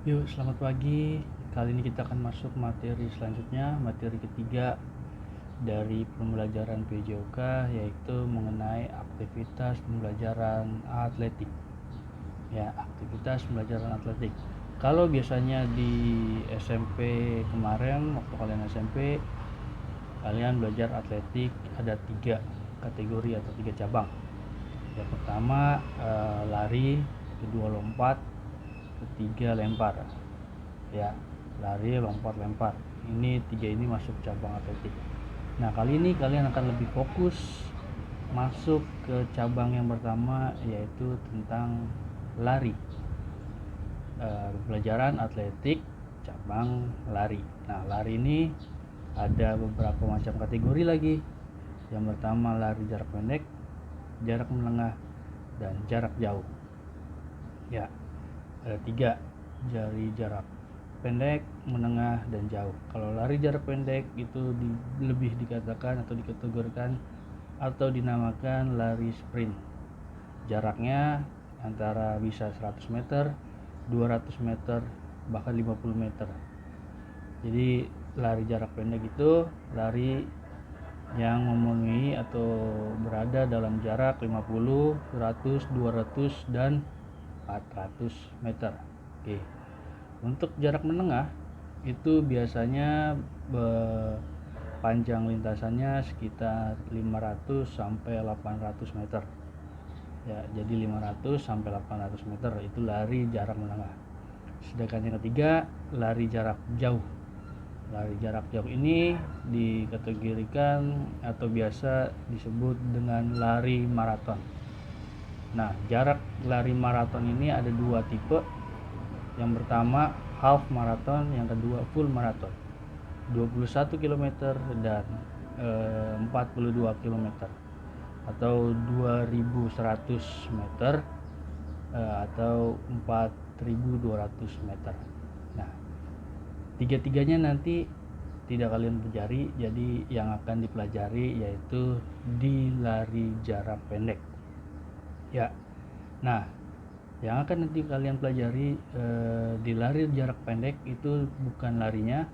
Yuk, selamat pagi. Kali ini kita akan masuk materi selanjutnya, materi ketiga dari pembelajaran PJOK, yaitu mengenai aktivitas pembelajaran atletik. Ya, aktivitas pembelajaran atletik. Kalau biasanya di SMP kemarin, waktu kalian SMP, kalian belajar atletik ada 3 kategori atau 3 cabang. Yang pertama lari, kedua lompat, ketiga lempar. Ya, lari, lompat, lempar. Ini masuk cabang atletik. Nah, kali ini kalian akan lebih fokus masuk ke cabang yang pertama, yaitu tentang lari. Pelajaran atletik cabang lari. Nah, lari ini ada beberapa macam kategori lagi. Yang pertama lari jarak pendek, jarak menengah, dan jarak jauh. Ya, ada 3, dari jarak pendek, menengah, dan jauh. Kalau lari jarak pendek itu lebih dikatakan atau dikategorikan atau dinamakan lari sprint. Jaraknya antara bisa 100 meter, 200 meter, bahkan 50 meter. Jadi lari jarak pendek itu lari yang memenuhi atau berada dalam jarak 50, 100, 200, dan 400 meter. Oke. Untuk jarak menengah itu biasanya panjang lintasannya sekitar 500 sampai 800 meter. Ya, jadi 500 sampai 800 meter itu lari jarak menengah. Sedangkan yang ketiga, lari jarak jauh. Lari jarak jauh ini dikategorikan atau biasa disebut dengan lari maraton. Nah, jarak lari maraton ini ada 2 tipe. Yang pertama half marathon, yang kedua full marathon. 21 km dan 42 km atau 2100 meter atau 4200 meter. Nah, tiga-tiganya nanti tidak kalian pelajari, jadi yang akan dipelajari yaitu di lari jarak pendek. Ya. Nah, yang akan nanti kalian pelajari di lari jarak pendek itu bukan larinya,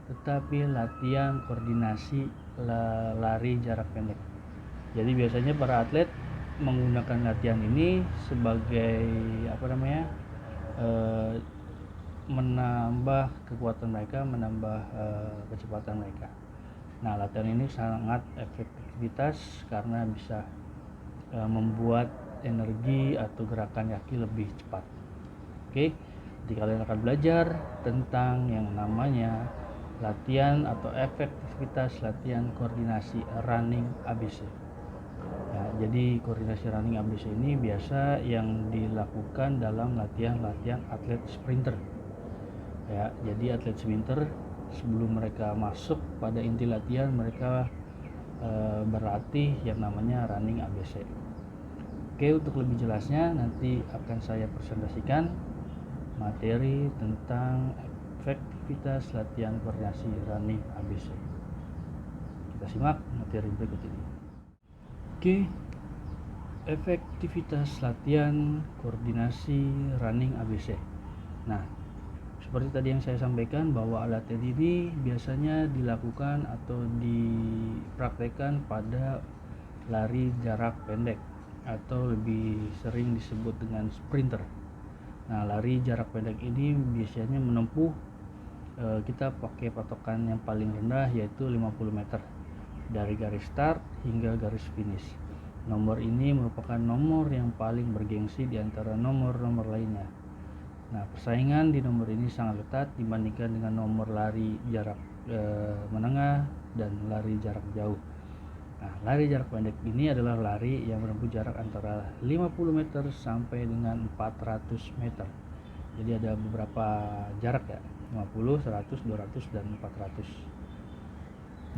tetapi latihan koordinasi lari jarak pendek. Jadi biasanya para atlet menggunakan latihan ini sebagai menambah kekuatan mereka, menambah kecepatan mereka. Nah, latihan ini sangat efektivitas karena bisa membuat energi atau gerakan kaki lebih cepat. Oke, jadi kalian akan belajar tentang yang namanya latihan atau efektivitas latihan koordinasi running ABC. Ya, jadi koordinasi running ABC ini biasa yang dilakukan dalam latihan-latihan atlet sprinter. Ya, jadi atlet sprinter sebelum mereka masuk pada inti latihan mereka berlatih yang namanya running ABC. Oke, untuk lebih jelasnya nanti akan saya presentasikan materi tentang efektivitas latihan koordinasi running ABC. Kita simak materi berikut ini. Oke, efektivitas latihan koordinasi running ABC. Nah, seperti tadi yang saya sampaikan bahwa latihan ini biasanya dilakukan atau dipraktekkan pada lari jarak pendek atau lebih sering disebut dengan sprinter. Nah, lari jarak pendek ini biasanya menempuh kita pakai patokan yang paling rendah yaitu 50 meter dari garis start hingga garis finish. Nomor ini merupakan nomor yang paling bergengsi di antara nomor-nomor lainnya. Nah, persaingan di nomor ini sangat ketat dibandingkan dengan nomor lari jarak menengah dan lari jarak jauh. Nah, lari jarak pendek ini adalah lari yang menempuh jarak antara 50 meter sampai dengan 400 meter. Jadi ada beberapa jarak ya, 50, 100, 200, dan 400.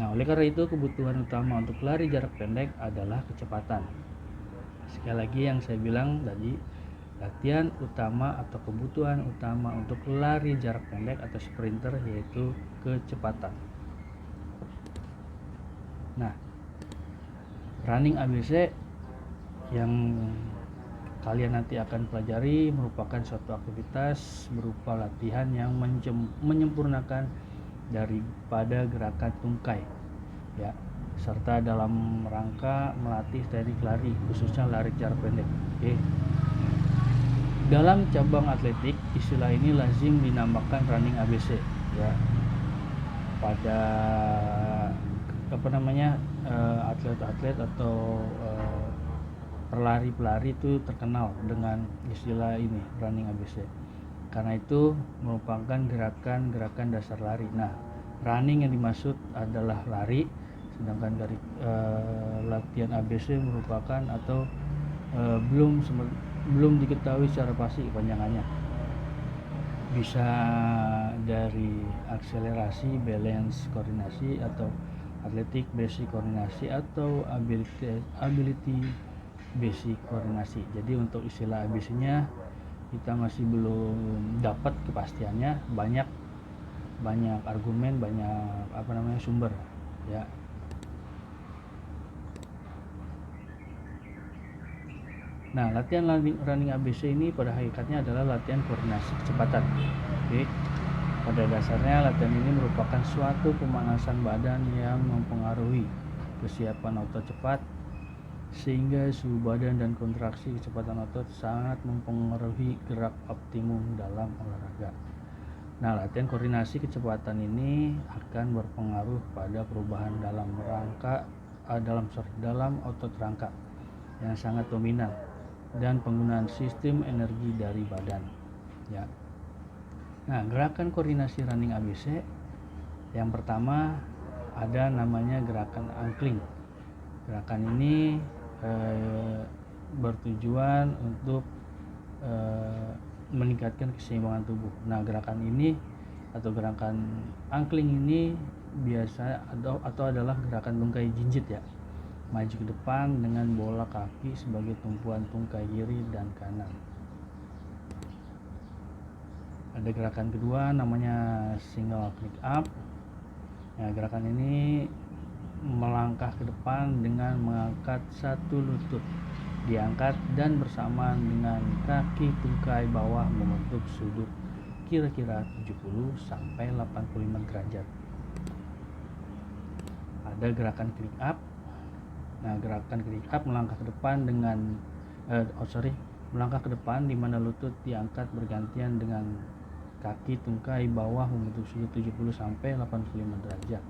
Nah, oleh karena itu kebutuhan utama untuk lari jarak pendek adalah kecepatan. Sekali lagi yang saya bilang tadi, latihan utama atau kebutuhan utama untuk lari jarak pendek atau sprinter yaitu kecepatan. Nah, running ABC yang kalian nanti akan pelajari merupakan suatu aktivitas berupa latihan yang menyempurnakan daripada gerakan tungkai ya, serta dalam rangka melatih teknik lari, khususnya lari jarak pendek. Oke. Dalam cabang atletik, istilah ini lazim dinamakan running ABC ya. Pada atlet-atlet atau pelari-pelari itu terkenal dengan istilah ini, running ABC. Karena itu merupakan gerakan-gerakan dasar lari. Nah, running yang dimaksud adalah lari, sedangkan dari latihan ABC merupakan atau belum diketahui secara pasti kepanjangannya. Bisa dari akselerasi, balance, koordinasi, atau atletik basic koordinasi, atau ability basic koordinasi. Jadi untuk istilah ABC-nya kita masih belum dapat kepastiannya, banyak argumen, banyak sumber ya. Nah, latihan running ABC ini pada hakikatnya adalah latihan koordinasi kecepatan. Oke. Pada dasarnya latihan ini merupakan suatu pemanasan badan yang mempengaruhi kesiapan otot cepat, sehingga suhu badan dan kontraksi kecepatan otot sangat mempengaruhi gerak optimum dalam olahraga. Nah, latihan koordinasi kecepatan ini akan berpengaruh pada perubahan dalam otot rangka yang sangat dominan dan penggunaan sistem energi dari badan ya. Nah, gerakan koordinasi running ABC yang pertama ada namanya gerakan angkling. Gerakan ini bertujuan untuk meningkatkan keseimbangan tubuh. Nah, gerakan ini atau gerakan angkling ini biasa atau adalah gerakan tungkai jinjit ya. Maju ke depan dengan bola kaki sebagai tumpuan tungkai kiri dan kanan. Ada gerakan kedua namanya single click up. Nah, gerakan ini melangkah ke depan dengan mengangkat satu lutut diangkat dan bersamaan dengan kaki tungkai bawah membentuk sudut kira-kira 70 sampai 85 derajat. Ada gerakan click up. Nah, gerakan click up melangkah ke depan dengan melangkah ke depan di mana lutut diangkat bergantian dengan kaki tungkai bawah membentuk sudut 70 sampai 85 derajat.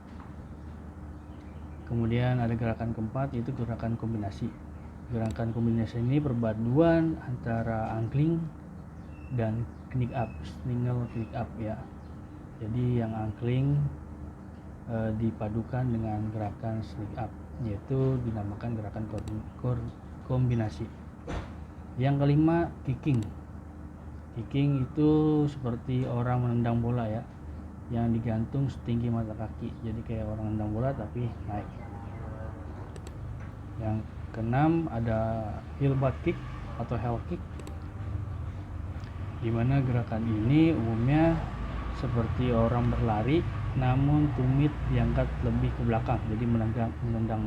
Kemudian ada gerakan keempat, yaitu gerakan kombinasi. Gerakan kombinasi ini perpaduan antara angkling dan click up, single click up ya. Jadi yang angkling dipadukan dengan gerakan click up, yaitu dinamakan gerakan kombinasi. Yang kelima, kicking. Kicking itu seperti orang menendang bola ya, yang digantung setinggi mata kaki. Jadi kayak orang menendang bola tapi naik. Yang keenam ada heel butt kick atau heel kick, di mana gerakan ini umumnya seperti orang berlari namun tumit diangkat lebih ke belakang, jadi menendang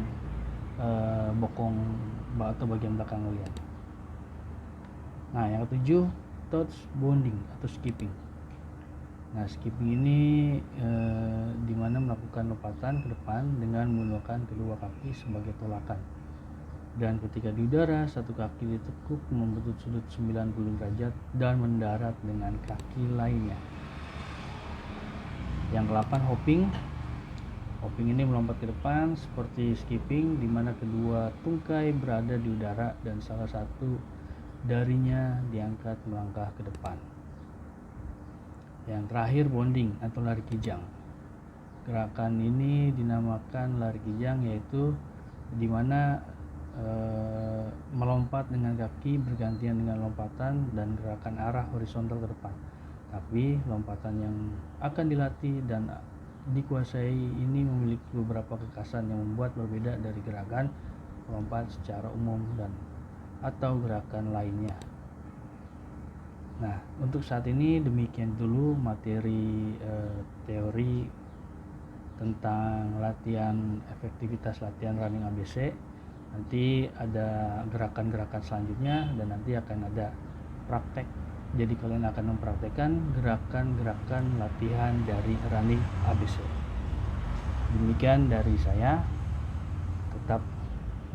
bokong atau bagian belakang kalian. Nah, yang ketujuh, touch bonding atau skipping. Nah, skipping ini di mana melakukan lompatan ke depan dengan menggunakan kedua kaki sebagai tolakan. Dan ketika di udara, satu kaki ditekuk membentuk sudut 90 derajat dan mendarat dengan kaki lainnya. Yang ke-8, hopping. Hopping ini melompat ke depan seperti skipping, di mana kedua tungkai berada di udara dan salah satu darinya diangkat melangkah ke depan. Yang terakhir, bonding atau lari kijang. Gerakan ini dinamakan lari kijang, yaitu di mana melompat dengan kaki bergantian dengan lompatan dan gerakan arah horizontal ke depan. Tapi lompatan yang akan dilatih dan dikuasai ini memiliki beberapa kekhasan yang membuat berbeda dari gerakan melompat secara umum dan atau gerakan lainnya. Nah, untuk saat ini demikian dulu materi teori tentang efektivitas latihan running ABC. Nanti ada gerakan-gerakan selanjutnya dan nanti akan ada praktek. Jadi kalian akan mempraktekkan gerakan-gerakan latihan dari running ABC. Demikian dari saya. Tetap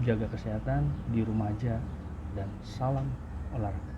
jaga kesehatan di rumah aja dan salam olahraga.